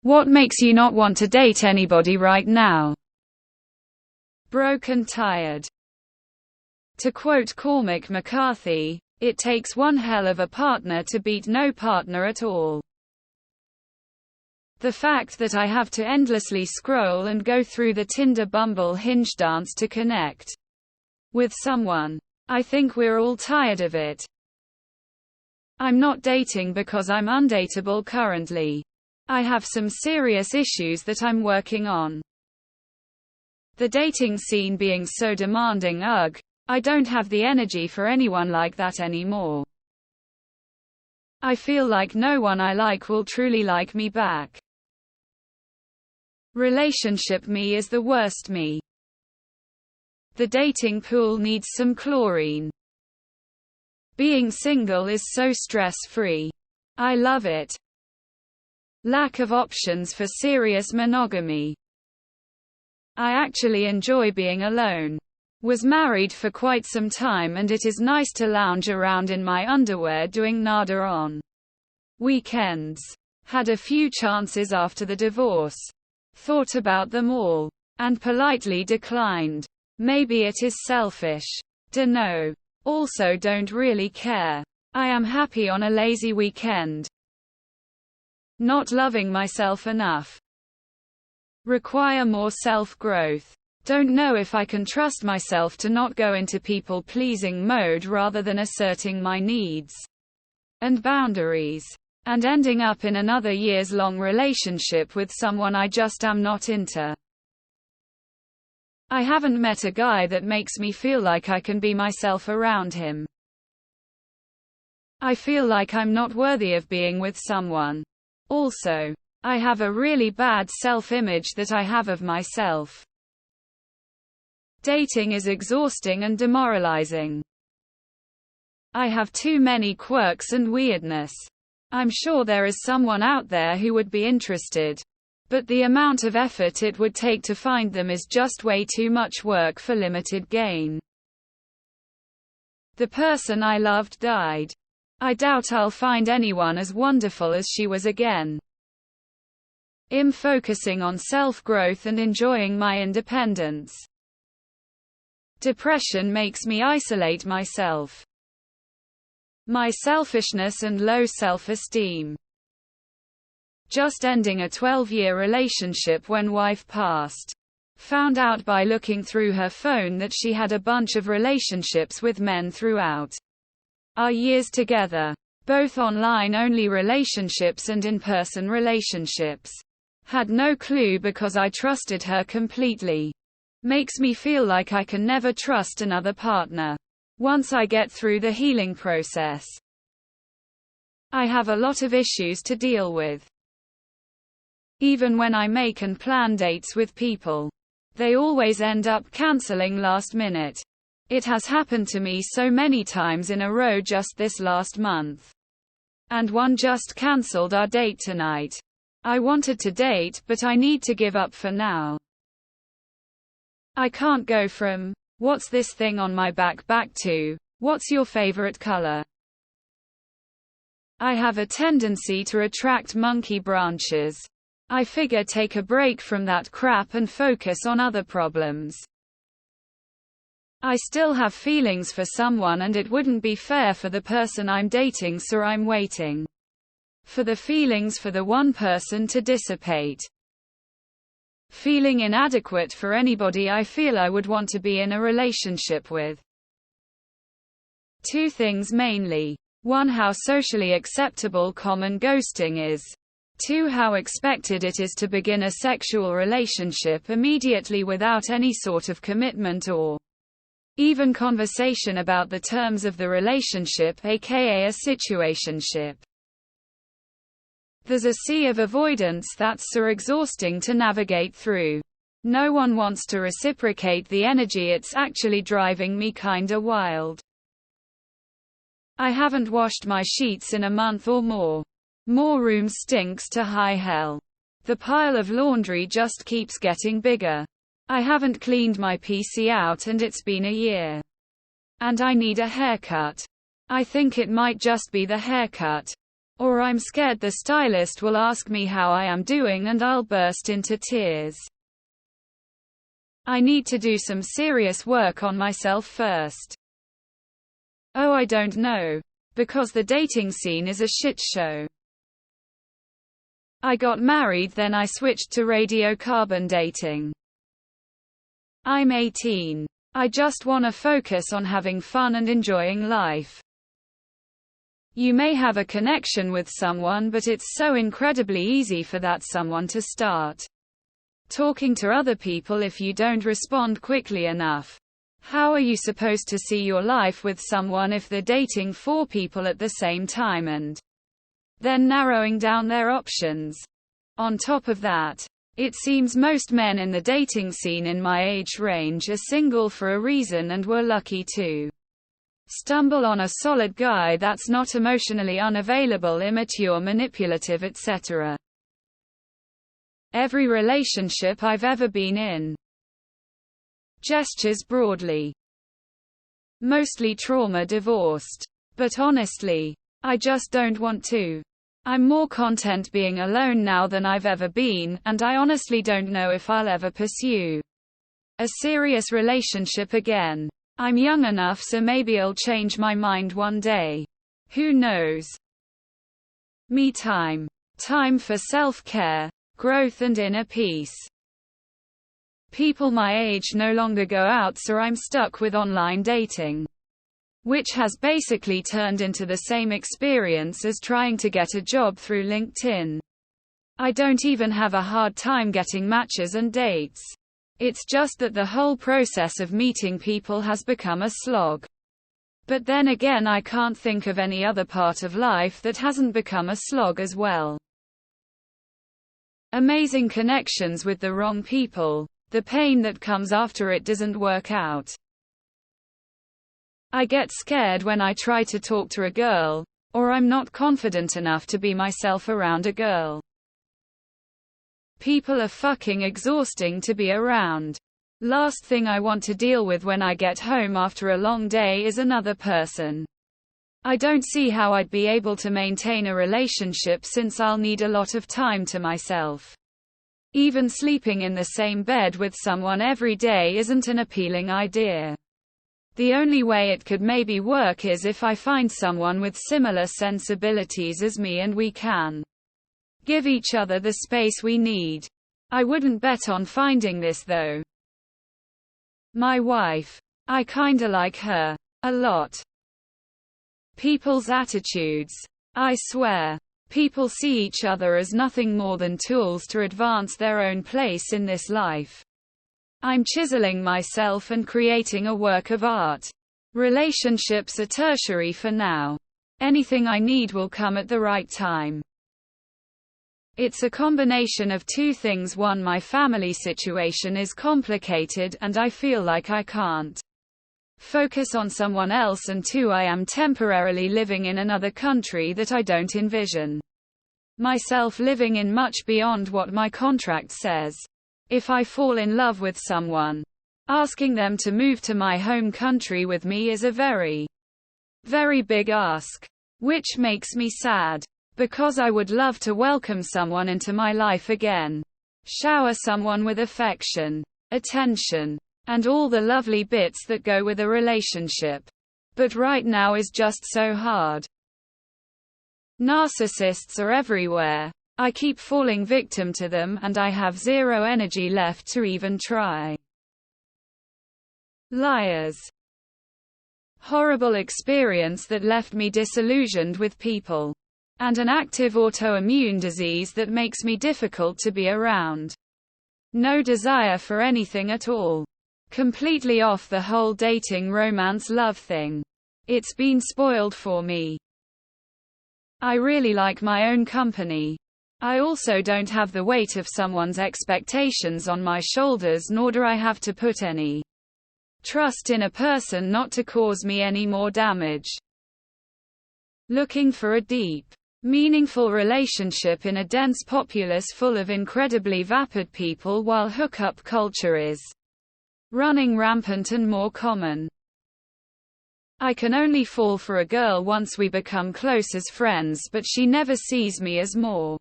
What makes you not want to date anybody right now? Broke and tired. To quote Cormac McCarthy, it takes one hell of a partner to beat no partner at all. The fact that I have to endlessly scroll and go through the Tinder, Bumble, Hinge dance to connect with someone. I think we're all tired of it. I'm not dating because I'm undateable currently. I have some serious issues that I'm working on. The dating scene being so demanding, I don't have the energy for anyone like that anymore. I feel like no one I like will truly like me back. Relationship me is the worst me. The dating pool needs some chlorine. Being single is so stress-free. I love it. Lack of options for serious monogamy. I actually enjoy being alone. Was married for quite some time and it is nice to lounge around in my underwear doing nada on weekends. Had a few chances after the divorce. Thought about them all. And politely declined. Maybe it is selfish. Dunno. Also don't really care. I am happy on a lazy weekend. Not loving myself enough. Require more self-growth. Don't know if I can trust myself to not go into people-pleasing mode rather than asserting my needs and boundaries, and ending up in another years-long relationship with someone I just am not into. I haven't met a guy that makes me feel like I can be myself around him. I feel like I'm not worthy of being with someone. Also, I have a really bad self-image that I have of myself. Dating is exhausting and demoralizing. I have too many quirks and weirdness. I'm sure there is someone out there who would be interested, but the amount of effort it would take to find them is just way too much work for limited gain. The person I loved died. I doubt I'll find anyone as wonderful as she was again. I'm focusing on self-growth and enjoying my independence. Depression makes me isolate myself. My selfishness and low self-esteem. Just ending a 12-year relationship when wife passed. Found out by looking through her phone that she had a bunch of relationships with men throughout our years together. Both online-only relationships and in-person relationships. Had no clue because I trusted her completely. Makes me feel like I can never trust another partner. Once I get through the healing process. I have a lot of issues to deal with. Even when I make and plan dates with people, they always end up canceling last minute. It has happened to me so many times in a row just this last month. And one just cancelled our date tonight. I wanted to date, but I need to give up for now. I can't go from, what's this thing on my back to, what's your favorite color? I have a tendency to attract monkey branches. I figure take a break from that crap and focus on other problems. I still have feelings for someone and it wouldn't be fair for the person I'm dating, so I'm waiting for the feelings for the one person to dissipate. Feeling inadequate for anybody I feel I would want to be in a relationship with. Two things mainly. 1. How socially acceptable common ghosting is. 2. How expected it is to begin a sexual relationship immediately without any sort of commitment or even conversation about the terms of the relationship, aka a situationship. There's a sea of avoidance that's so exhausting to navigate through. No one wants to reciprocate the energy, it's actually driving me kinda wild. I haven't washed my sheets in a month or more. More room stinks to high hell. The pile of laundry just keeps getting bigger. I haven't cleaned my PC out and it's been a year. And I need a haircut. I think it might just be the haircut. Or I'm scared the stylist will ask me how I am doing and I'll burst into tears. I need to do some serious work on myself first. Oh, I don't know. Because the dating scene is a shit show. I got married, then I switched to radiocarbon dating. I'm 18. I just wanna focus on having fun and enjoying life. You may have a connection with someone, but it's so incredibly easy for that someone to start talking to other people if you don't respond quickly enough. How are you supposed to see your life with someone if they're dating 4 people at the same time and then narrowing down their options? On top of that, it seems most men in the dating scene in my age range are single for a reason and were lucky to stumble on a solid guy that's not emotionally unavailable, immature, manipulative, etc. Every relationship I've ever been in. Gestures broadly. Mostly trauma divorced. But honestly, I just don't want to. I'm more content being alone now than I've ever been, and I honestly don't know if I'll ever pursue a serious relationship again. I'm young enough, so maybe I'll change my mind one day. Who knows? Me time. Time for self-care, growth and inner peace. People my age no longer go out, so I'm stuck with online dating, which has basically turned into the same experience as trying to get a job through LinkedIn. I don't even have a hard time getting matches and dates. It's just that the whole process of meeting people has become a slog. But then again, I can't think of any other part of life that hasn't become a slog as well. Amazing connections with the wrong people, the pain that comes after it doesn't work out. I get scared when I try to talk to a girl, or I'm not confident enough to be myself around a girl. People are fucking exhausting to be around. Last thing I want to deal with when I get home after a long day is another person. I don't see how I'd be able to maintain a relationship since I'll need a lot of time to myself. Even sleeping in the same bed with someone every day isn't an appealing idea. The only way it could maybe work is if I find someone with similar sensibilities as me and we can give each other the space we need. I wouldn't bet on finding this though. My wife. I kinda like her. A lot. People's attitudes. I swear. People see each other as nothing more than tools to advance their own place in this life. I'm chiseling myself and creating a work of art. Relationships are tertiary for now. Anything I need will come at the right time. It's a combination of 2 things. 1, my family situation is complicated and I feel like I can't focus on someone else, and 2, I am temporarily living in another country that I don't envision myself living in much beyond what my contract says. If I fall in love with someone, asking them to move to my home country with me is a very, very big ask. Which makes me sad. Because I would love to welcome someone into my life again. Shower someone with affection, attention, and all the lovely bits that go with a relationship. But right now is just so hard. Narcissists are everywhere. I keep falling victim to them and I have zero energy left to even try. Liars. Horrible experience that left me disillusioned with people. And an active autoimmune disease that makes me difficult to be around. No desire for anything at all. Completely off the whole dating romance love thing. It's been spoiled for me. I really like my own company. I also don't have the weight of someone's expectations on my shoulders, nor do I have to put any trust in a person not to cause me any more damage. Looking for a deep, meaningful relationship in a dense populace full of incredibly vapid people while hookup culture is running rampant and more common. I can only fall for a girl once we become close as friends, but she never sees me as more